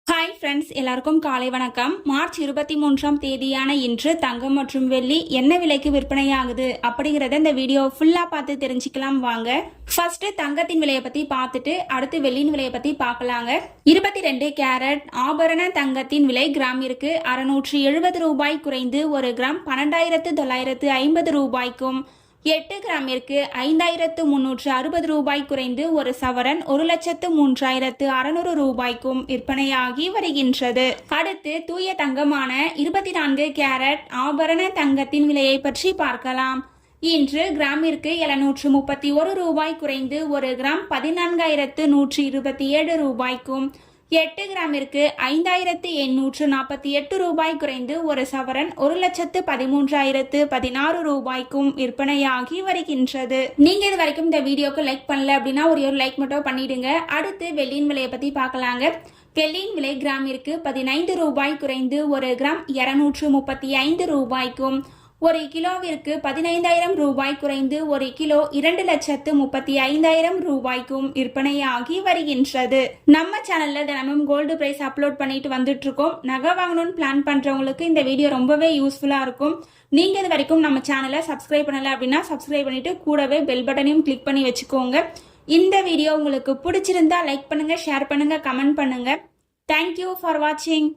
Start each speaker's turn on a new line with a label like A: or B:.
A: Hi friends, எல்லாருக்கும் காலை வணக்கம். மார்ச் 23ஆம் தேதியான இன்று தங்கம் மற்றும் வெள்ளி என்ன விலைக்கு விற்பனையாகுது அப்படிங்கிறத இந்த வீடியோ ஃபுல்லா பார்த்து தெரிஞ்சுக்கலாம் வாங்க. ஃபர்ஸ்ட் தங்கத்தின் விலையை பத்தி பார்த்துட்டு அடுத்து வெள்ளியின் விலையை பத்தி பார்க்கலாங்க. 22 கேரட் ஆபரண தங்கத்தின் விலை கிராமிற்கு 670 ரூபாய் குறைந்து ஒரு கிராம் 12,950 ரூபாய்க்கும், 8 கிராமிற்கு 5,360 ரூபாய் குறைந்து ஒரு சவரன் 1,03,600 ரூபாய்க்கும் விற்பனையாகி வருகின்றது. அடுத்து தூய தங்கமான 24 கேரட் ஆபரண தங்கத்தின் விலையை பற்றி பார்க்கலாம். இன்று கிராமிற்கு 731 ரூபாய் குறைந்து ஒரு கிராம் 14,127 ரூபாய்க்கும், 8 கிராமிற்கு 5,848 ரூபாய் குறைந்து ஒரு சவரன் 1,13,016 ரூபாய்க்கும் விற்பனையாகி வருகின்றது. நீங்க இது வரைக்கும் இந்த வீடியோக்கு லைக் பண்ணல அப்படின்னா ஒரு லைக் மட்டும் பண்ணிடுங்க. அடுத்து வெள்ளியின் விலையை பத்தி பார்க்கலாங்க. வெள்ளியின் விலை கிராமிற்கு 15 ரூபாய் குறைந்து ஒரு கிராம் 235 ரூபாய்க்கும், ஒரு கிலோவிற்கு 15,000 ரூபாய் குறைந்து ஒரு கிலோ 2,35,000 ரூபாய்க்கும் விற்பனையாகி வருகின்றது. நம்ம சேனல்ல தினமும் கோல்டு பிரைஸ் அப்லோட் பண்ணிட்டு வந்துட்டு இருக்கோம். நகை வாங்கணும்னு பிளான் பண்றவங்களுக்கு இந்த வீடியோ ரொம்பவே யூஸ்ஃபுல்லா இருக்கும். நீங்க இது வரைக்கும் நம்ம சேனலை சப்ஸ்கிரைப் பண்ணல அப்படின்னா சப்ஸ்கிரைப் பண்ணிட்டு கூடவே பெல் பட்டனையும் கிளிக் பண்ணி வச்சுக்கோங்க. இந்த வீடியோ உங்களுக்கு பிடிச்சிருந்தா லைக் பண்ணுங்க, ஷேர் பண்ணுங்க, கமெண்ட் பண்ணுங்க. தேங்க்யூ ஃபார் வாட்சிங்.